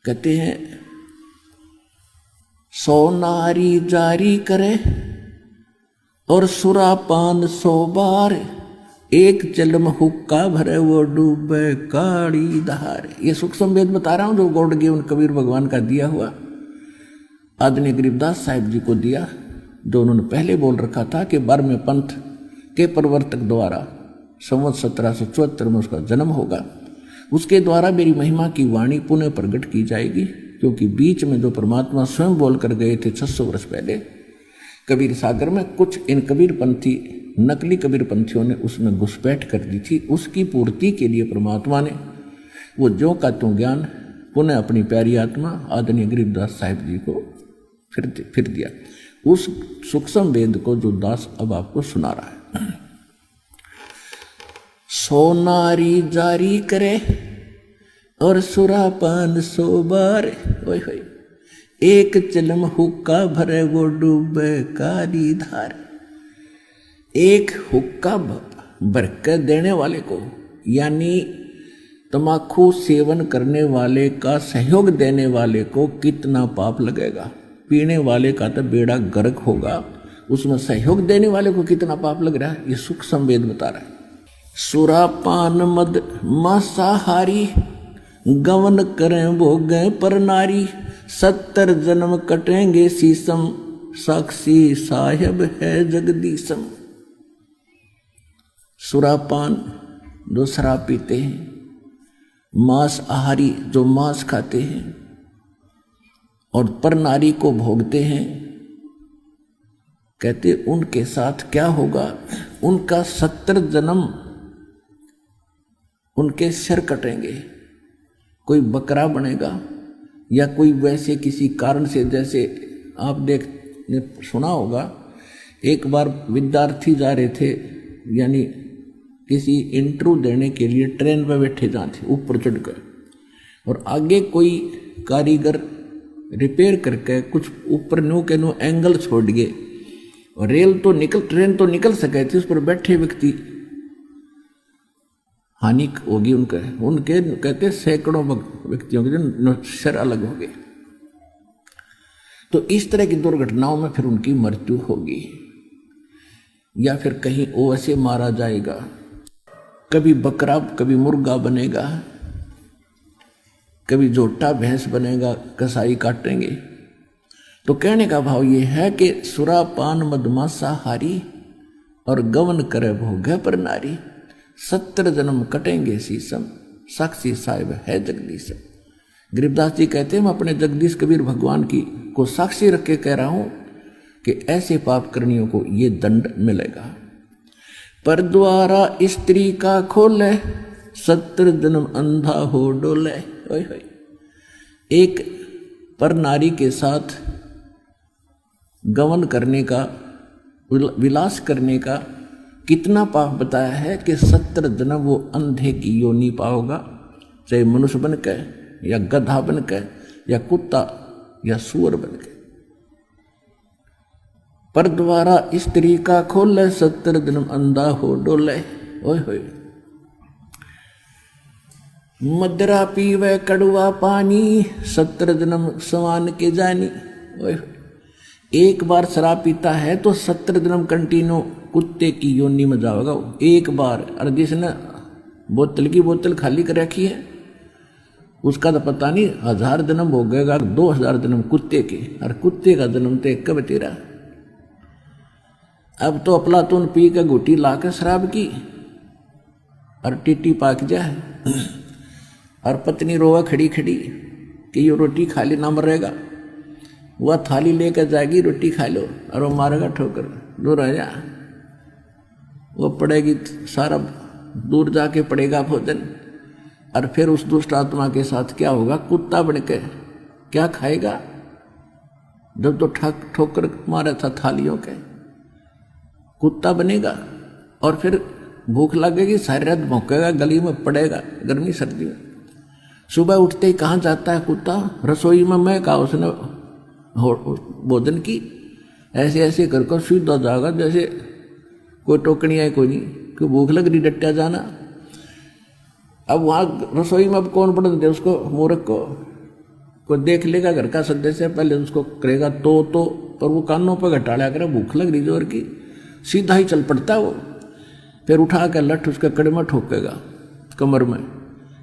कहते हैं सो नारी जारी करे और सुरापान 100 बार, एक जलम हुक्का भरे वो डूबे काड़ी धार। ये सूक्ष्म वेद बता रहा हूं जो गौड़गी उन कबीर भगवान का दिया हुआ आदरणीय गरीबदास साहिब जी को दिया, जो उन्होंने पहले बोल रखा था कि 12वें पंथ के प्रवर्तक द्वारा संवत 1774 में उसका जन्म होगा। उसके द्वारा मेरी महिमा की वाणी पुनः प्रकट की जाएगी, क्योंकि बीच में जो परमात्मा स्वयं बोल कर गए थे 600 वर्ष पहले कबीर सागर में, कुछ इन कबीर पंथी नकली कबीर पंथियों ने उसमें घुसपैठ कर दी थी। उसकी पूर्ति के लिए परमात्मा ने वो ज्यों का त्यों ज्ञान पुनः अपनी प्यारी आत्मा आदरणीय गरीबदास साहिब जी को फिर दिया। उस सूक्ष्म वेद को जो दास अब आपको सुना रहा है। सो नारी जारी करे और सुरापान 100 बार, ओए होए, एक चलम हुक्का भरे वो डूबे काली धार। एक हुक्का भर के देने वाले को, यानी तमाकू सेवन करने वाले का सहयोग देने वाले को कितना पाप लगेगा। पीने वाले का तो बेड़ा गर्क होगा, उसमें सहयोग देने वाले को कितना पाप लग रहा है, ये सूक्ष्म वेद बता रहा है। सुरापान मद मांसाहारी, गवन करें भोगे पर नारी, 70 जन्म कटेंगे शीशम, साक्षी साहेब है जगदीशम। सुरापान जो शराब पीते हैं, मांस आहारी जो मांस खाते हैं और पर नारी को भोगते हैं, कहते उनके साथ क्या होगा, उनका 70 जन्म उनके सिर कटेंगे। कोई बकरा बनेगा या कोई वैसे किसी कारण से, जैसे आप सुना होगा, एक बार विद्यार्थी जा रहे थे, यानी किसी इंटरव्यू देने के लिए ट्रेन पर बैठे जाते ऊपर चढ़कर, और आगे कोई कारीगर रिपेयर करके कुछ ऊपर न्यू के न्यू एंगल छोड़ गए, और ट्रेन तो निकल सके थी, उस पर बैठे व्यक्ति हानि होगी उनके कहते सैकड़ों व्यक्तियों के सिर अलग हो गए। तो इस तरह की दुर्घटनाओं में फिर उनकी मृत्यु होगी, या फिर कहीं वो ऐसे मारा जाएगा, कभी बकरा कभी मुर्गा बनेगा, कभी जोटा भैंस बनेगा, कसाई काटेंगे। तो कहने का भाव ये है कि सुरापान मदमांसाहारी और गवन करे भोगे पर नारी, 70 जन्म कटेंगे शीशम, साक्षी साहिब है जगदीशम। गरीबदास जी कहते हैं मैं अपने जगदीश कबीर भगवान की को साक्षी रख के कह रहा हूं कि ऐसे पाप करनियों को ये दंड मिलेगा। पर द्वारा स्त्री का खोले, 70 जन्म अंधा हो डोले। ओए होए, एक पर नारी के साथ गमन करने का, विलास करने का कितना पाप बताया है कि 70 जन्म वो अंधे की योनि पाओगा, चाहे मनुष्य बन के या गधा बन के या कुत्ता या सुअर बन के। पर द्वारा स्त्री का खोले, 70 जन्म अंधा हो डोले। ओए होए, मदरा पीवे कड़वा पानी, 70 जन्म समान के जानी। ओए होए, एक बार शराब पीता है तो 70 जन्म कंटिन्यू कुत्ते की योनि में जाओगा एक बार। और जिसने बोतल की बोतल खाली कर रखी है उसका तो पता नहीं 1000 जन्म भोगेगा, 2000 जन्म कुत्ते के, और कुत्ते का जन्म तो एक कब तेरा। अब तो अफलातून पी के घुटी ला के शराब की और टीटी पाक जाए, और पत्नी रोवा खड़ी खड़ी कि ये रोटी खा ले ना मरेगा। वह थाली लेकर जाएगी, रोटी खा लो, और वो मारेगा ठोकर, दूर आ जा। वो पड़ेगी सारा दूर जाके पड़ेगा भोजन, और फिर उस दुष्ट आत्मा के साथ क्या होगा, कुत्ता बन के क्या खाएगा। जब तो ठोकर मारा था थालियों के, कुत्ता बनेगा, और फिर भूख लगेगी, सारी रात भौंकेगा, गली में पड़ेगा गर्मी सर्दी में। सुबह उठते ही कहाँ जाता है कुत्ता, रसोई में। मैं कहा उसने भोजन की, ऐसे ऐसे कर सीधा जाएगा जैसे कोई टोकनी है कोई नहीं, कि भूख लग रही डट्टा जाना। अब वहाँ रसोई में अब कौन पढ़ दे उसको, मूर्ख को, कोई देख लेगा घर का सदस्य पहले उसको करेगा तो पर वो कानों पर घटाड़ा करे, भूख लग रही जोर की, सीधा ही चल पड़ता वो। फिर उठा कर लठ उसके कड़े में ठोकेगा कमर में,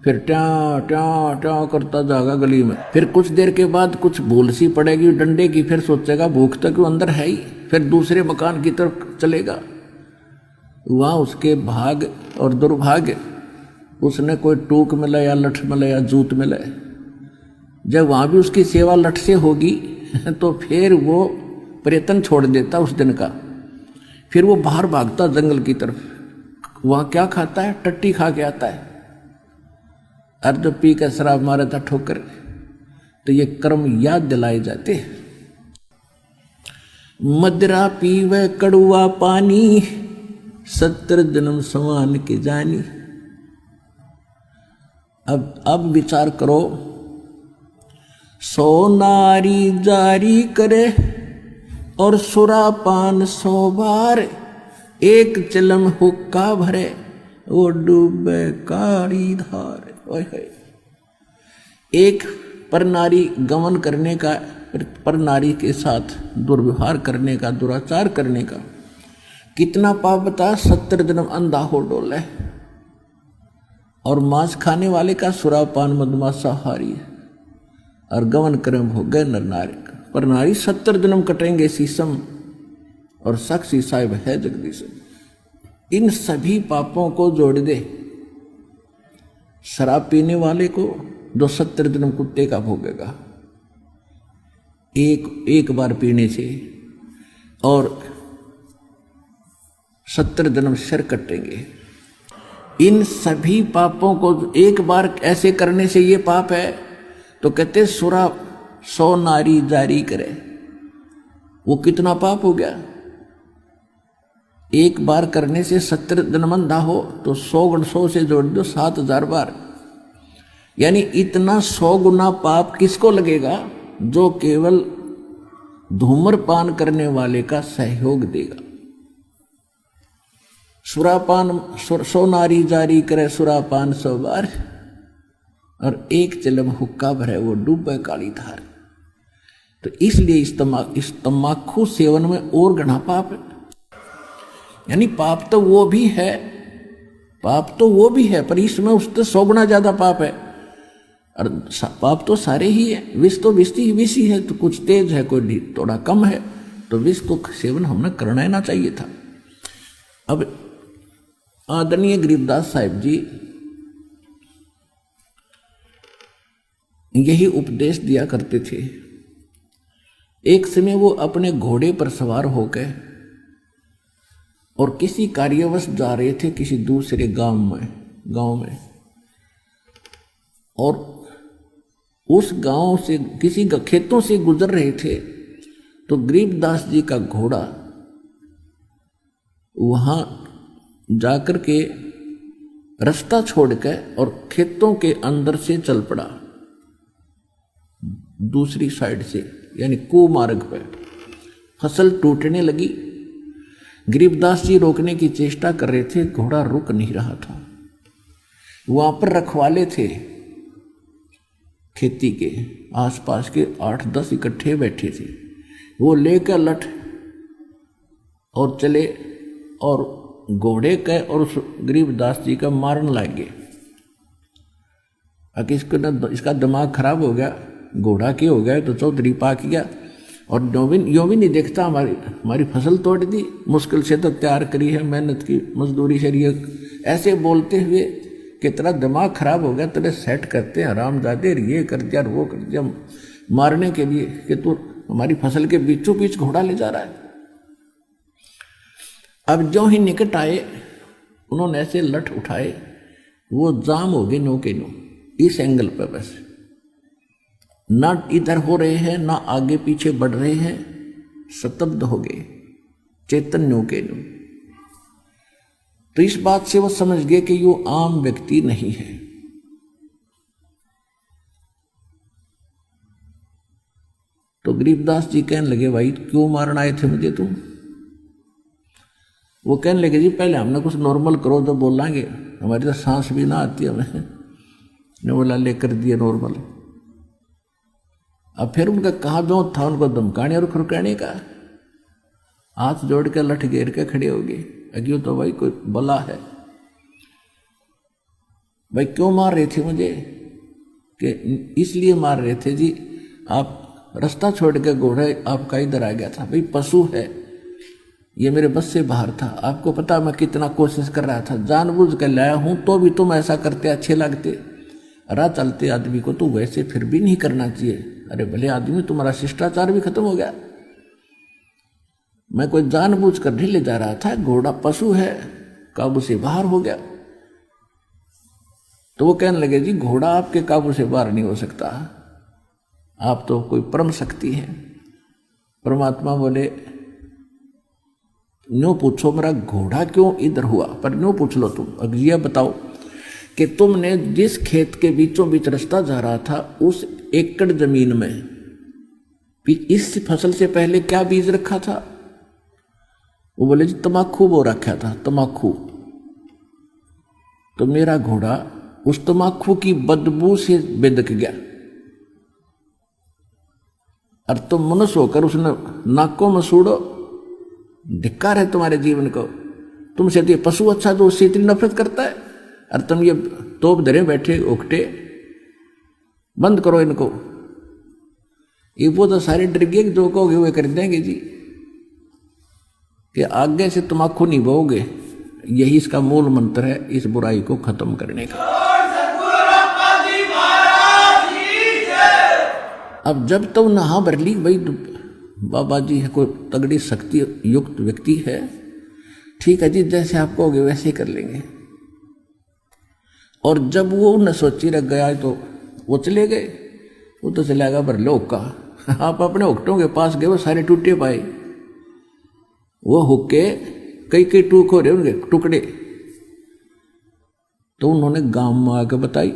फिर ट्या ट्या ट्या करता जाएगा गली में। फिर कुछ देर के बाद कुछ भूल सी पड़ेगी डंडे की, फिर सोचेगा भूख तो क्यों अंदर है ही, फिर दूसरे मकान की तरफ चलेगा। वहाँ उसके भाग और दुर्भाग्य, उसने कोई टूक मिला या लठ मिला या जूत मिला, जब वहाँ भी उसकी सेवा लठ से होगी तो फिर वो प्रयत्न छोड़ देता उस दिन का। फिर वो बाहर भागता जंगल की तरफ, वहाँ क्या खाता है, टट्टी खा के आता है। अर्ध पी कर शराब मारा था ठोकर। तो ये कर्म याद दिलाए जाते। मदिरा पीवे कड़ुआ पानी, 70 जन्म समान के जानी। अब विचार करो, 100 नारी जारी करे और सुरापान 100 बार, एक चिलम हुक्का भरे वो डूबे काली धार। एक पर नारी गमन करने का, पर नारी के साथ दुर्व्यवहार करने का, दुराचार करने का कितना पाप बता, 70 जन्म अंधा हो डोले। और मांस खाने वाले का सुरापान मदमाशा हारी है, और गमन कर्म हो गए नर नारी का। पर नारी 70 जन्म कटेंगे शीशम, और साक्षी साहिब है जगदीश। इन सभी पापों को जोड़ दे। शराब पीने वाले को जो 70 जन्म कुत्ते का भोगेगा एक बार पीने से, और 70 जन्म सिर कटेंगे। इन सभी पापों को एक बार ऐसे करने से ये पाप है, तो कहते सुरा 100 नारी जारी करे, वो कितना पाप हो गया। एक बार करने से 70 जन्म अंधा हो तो 100 गुण 100 से जोड़ दो 7000 बार, यानी इतना 100 गुना पाप किसको लगेगा, जो केवल धूम्रपान करने वाले का सहयोग देगा। सुरापान 100 नारी जारी करे, सुरापान 100 बार, और एक चिलम हुक्का भरे वो डूबे काली धार। तो इसलिए इस तम्बाकू सेवन में और घना पाप है। यानी पाप तो वो भी है, पाप तो वो भी है, पर इसमें उससे 100 गुना ज्यादा पाप है। और पाप तो सारे ही है, विष तो विष ही है, तो कुछ तेज है कोई थोड़ा कम है, तो विष को सेवन हमने करना ही ना चाहिए था। अब आदरणीय गरीबदास साहिब जी यही उपदेश दिया करते थे। एक समय वो अपने घोड़े पर सवार होकर और किसी कार्यवश जा रहे थे किसी दूसरे गांव में, और उस गांव से किसी खेतों से गुजर रहे थे, तो गरीबदास जी का घोड़ा वहां जाकर के रास्ता छोड़कर और खेतों के अंदर से चल पड़ा, दूसरी साइड से, यानी कुमार्ग पे। फसल टूटने लगी, गरीबदास जी रोकने की चेष्टा कर रहे थे, घोड़ा रुक नहीं रहा था। वहां पर रखवाले थे खेती के, आसपास के 8-10 इकट्ठे बैठे थे। वो लेकर लठ और चले और घोड़े के और उस गरीबदास जी का मारने लगे। इसका दिमाग खराब हो गया, घोड़ा के हो गया तो चौधरी पाक गया, और यो भी नहीं देखता हमारी फसल तोड़ दी, मुश्किल से तो तैयार करी है, मेहनत की मजदूरी से। ऐसे बोलते हुए कि तेरा दिमाग खराब हो गया, तेरे सेट करते हैं हरामजादे, ये कर दिया वो कर दिया, मारने के लिए कि तू हमारी फसल के बीचों बीच घोड़ा ले जा रहा है। अब जो ही निकट आए, उन्होंने ऐसे लठ उठाए, वो जाम हो गए नो के नो, इस एंगल पर बस, ना इधर हो रहे हैं ना आगे पीछे बढ़ रहे हैं, स्तब्ध हो गए, चैतन्यों के नो। तो इस बात से वो समझ गए कि यो आम व्यक्ति नहीं है। तो गरीबदास जी कहने लगे, भाई क्यों मारना आए थे मुझे तुम? वो कहने लगे, जी पहले हमने कुछ नॉर्मल करो तो बोलेंगे, हमारी तो सांस भी ना आती हमें। ने बोला लेकर दिए नॉर्मल। अब फिर उनका कहाँ जो था उनको धमकाने और खुरकाने का, हाथ जोड़ के लठ घेर के खड़े हो गए। अज्ञो तो भाई कोई बला है, भाई क्यों मार रहे थे मुझे? कि इसलिए मार रहे थे जी, आप रास्ता छोड़ के घोड़ा आपका इधर आ गया था। भाई पशु है, ये मेरे बस से बाहर था। आपको पता मैं कितना कोशिश कर रहा था, जानबूझ कर लाया हूं, तो भी तुम ऐसा करते अच्छे लगते। राह चलते आदमी को तो वैसे फिर भी नहीं करना चाहिए। अरे भले आदमी, तुम्हारा शिष्टाचार भी खत्म हो गया। मैं कोई जानबूझ कर नहीं ले जा रहा था, घोड़ा पशु है, काबू से बाहर हो गया। तो वो कहने लगे जी घोड़ा आपके काबू से बाहर नहीं हो सकता, आप तो कोई परम शक्ति है। परमात्मा बोले न्यों पूछो मेरा घोड़ा क्यों इधर हुआ, पर न्यों पूछ लो तुम। अब ये बताओ कि तुमने जिस खेत के बीचों बीच रास्ता जा रहा था, उस एकड़ जमीन में इस फसल से पहले क्या बीज रखा था? वो बोले जी तमाकू बो रखा था, तमाकू। तो मेरा घोड़ा उस तमाकू की बदबू से बेदक गया, और तुम मनुष्य होकर उसने नाकों में सूड़ो। धिक्कार है तुम्हारे जीवन को। तुमसे तो ये पशु अच्छा जो उससे इतनी नफरत करता है, और तुम ये तोप धरे बैठे उकटे। बंद करो इनको। ये वो तो सारे डर गए, जो कहोगे वो कर देंगे जी, कि आगे से तमाकू नहीं बोओगे। यही इसका मूल मंत्र है इस बुराई को खत्म करने का। अब जब तो नहा भर ली, भाई बाबा जी है, कोई तगड़ी शक्ति युक्त व्यक्ति है, ठीक है जी, जैसे आप कहोगे वैसे ही कर लेंगे। और जब वो न सोची रख गया तो वो चले गए। वो तो चला गया भर लो हुक्का। आप अपने हुक्टों के पास गए, वो सारे टूटे पाए। वो हुक्के कई कई टूक हो रहे उनके टुकड़े। तो उन्होंने गांव में आकर बताई।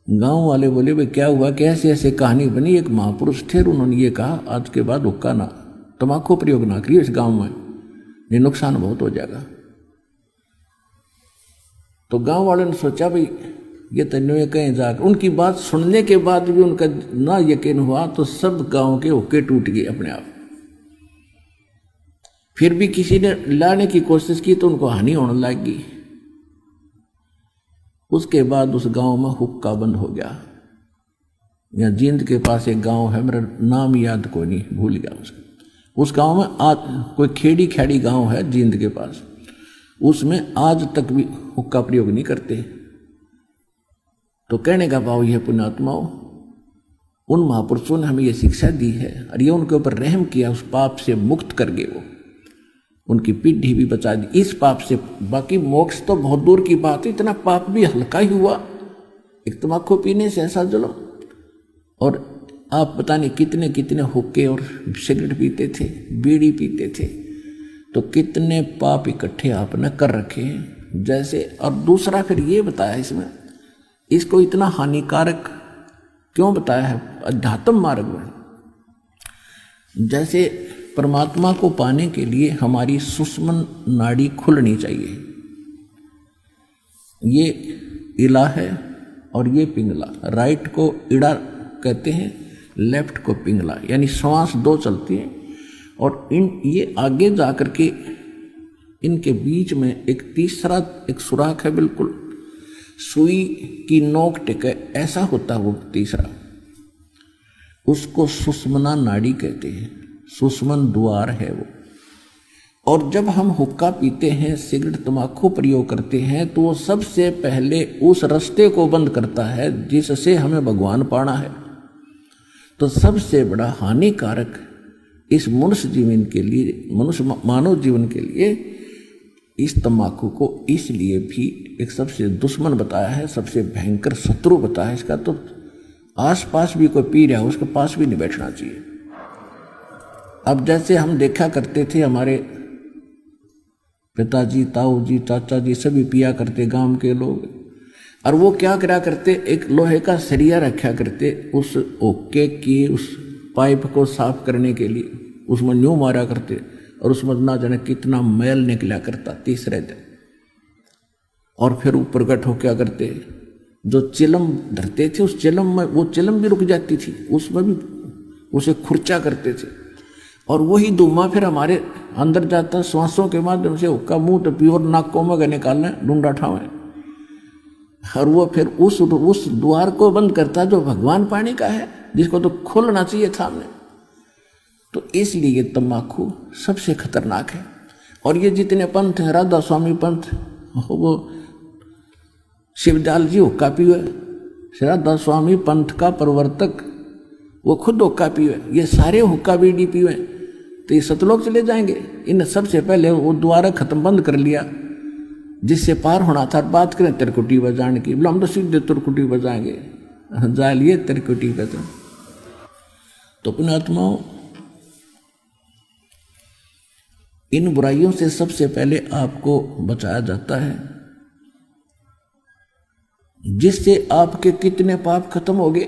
गांव वाले बोले भाई क्या हुआ, कैसे ऐसे कहानी बनी। एक महापुरुष थे, उन्होंने ये कहा आज के बाद हुक्का ना, तम्बाकू प्रयोग ना करिए इस गांव में, ये नुकसान बहुत हो जाएगा। तो गांव वालों ने सोचा भाई ये तन्ने कहीं जाकर, उनकी बात सुनने के बाद भी उनका ना यकीन हुआ, तो सब गांव के हुक्के टूट गए अपने आप। फिर भी किसी ने लाने की कोशिश की तो उनको हानि होने लगी। उसके बाद उस गांव में हुक्का बंद हो गया। यहाँ जींद के पास एक गांव है, मेरा नाम याद कोई नहीं, भूल गया उसका। उस गांव में आज कोई खेड़ी खेड़ी गांव है जींद के पास, उसमें आज तक भी हुक्का प्रयोग नहीं करते। तो कहने का भाव यह पुण्यात्माओं, उन महापुरुषों ने हमें यह शिक्षा दी है और ये उनके ऊपर रहम किया, उस पाप से मुक्त कर गए, वो उनकी पीढ़ी भी बचा दी इस पाप से। बाकी मोक्ष तो बहुत दूर की बात है, इतना पाप भी हल्का ही हुआ, एक तम्बाकू पीने से ऐसा जुल्म। और आप पता नहीं कितने कितने हुक्के और सिगरेट पीते थे, बीड़ी पीते थे, तो कितने पाप इकट्ठे आपने कर रखे हैं जैसे। और दूसरा फिर ये बताया इसमें, इसको इतना हानिकारक क्यों बताया है अध्यात्म मार्ग में। जैसे परमात्मा को पाने के लिए हमारी सुषुम्ना नाड़ी खुलनी चाहिए। ये इला है और ये पिंगला, राइट को इड़ा कहते हैं, लेफ्ट को पिंगला, यानी श्वास दो चलती है। और ये आगे जाकर के इनके बीच में एक तीसरा एक सुराख है, बिल्कुल सुई की नोक टिके ऐसा होता है वो तीसरा, उसको सुषुम्ना नाड़ी कहते हैं, सुषुम्न द्वार है वो। और जब हम हुक्का पीते हैं, सिगरेट तम्बाकू प्रयोग करते हैं, तो वो सबसे पहले उस रास्ते को बंद करता है जिससे हमें भगवान पाना है। तो सबसे बड़ा हानिकारक इस मनुष्य जीवन के लिए, मनुष्य मानव जीवन के लिए इस तम्बाकू को इसलिए भी एक सबसे दुश्मन बताया है, सबसे भयंकर शत्रु बताया है इसका। तो आसपास भी कोई पी रहा है उसके पास भी नहीं बैठना चाहिए। अब जैसे हम देखा करते थे, हमारे पिताजी, ताऊ जी, चाचा जी सभी पिया करते गांव के लोग, और वो क्या करा करते, एक लोहे का सरिया रखा करते उस ओके की उस पाइप को साफ करने के लिए, उसमें न्यू मारा करते और उसमें ना जाने कितना मैल निकला करता तीसरे दिन। और फिर ऊपर गठ हो क्या करते, जो चिलम धरते थे उस चिलम में वो चिलम भी रुक जाती थी, उसमें भी उसे खुर्चा करते थे। और वही धुआं फिर हमारे अंदर जाता, श्वासों के माध्यम से हुक्का मुंह तो प्योर नाकों में निकालना, ढूंढा ठावे, और वो फिर उस द्वार को बंद करता जो भगवान पानी का है, जिसको तो खोलना चाहिए था हमने। तो इसलिए तम्बाकू सबसे खतरनाक है। और ये जितने पंथ हैं, राधा स्वामी पंथ, वो शिवदयाल जी हुक्का पीवे, राधा स्वामी पंथ का प्रवर्तक वो खुद हुक्का पीवे, ये सारे हुक्का बीड़ी पीवे, तो ये सतलोक चले जाएंगे। इन सबसे पहले वो द्वारा खत्म बंद कर लिया, जिससे पार होना था। बात करें तिरकुटी बजाने की, बोला हम तो सीधे तिरकुटी बजाएंगे, जा लिए तिरकुटी बजा। तो पुण्यात्माओं, इन बुराइयों से सबसे पहले आपको बचाया जाता है, जिससे आपके कितने पाप खत्म हो गए।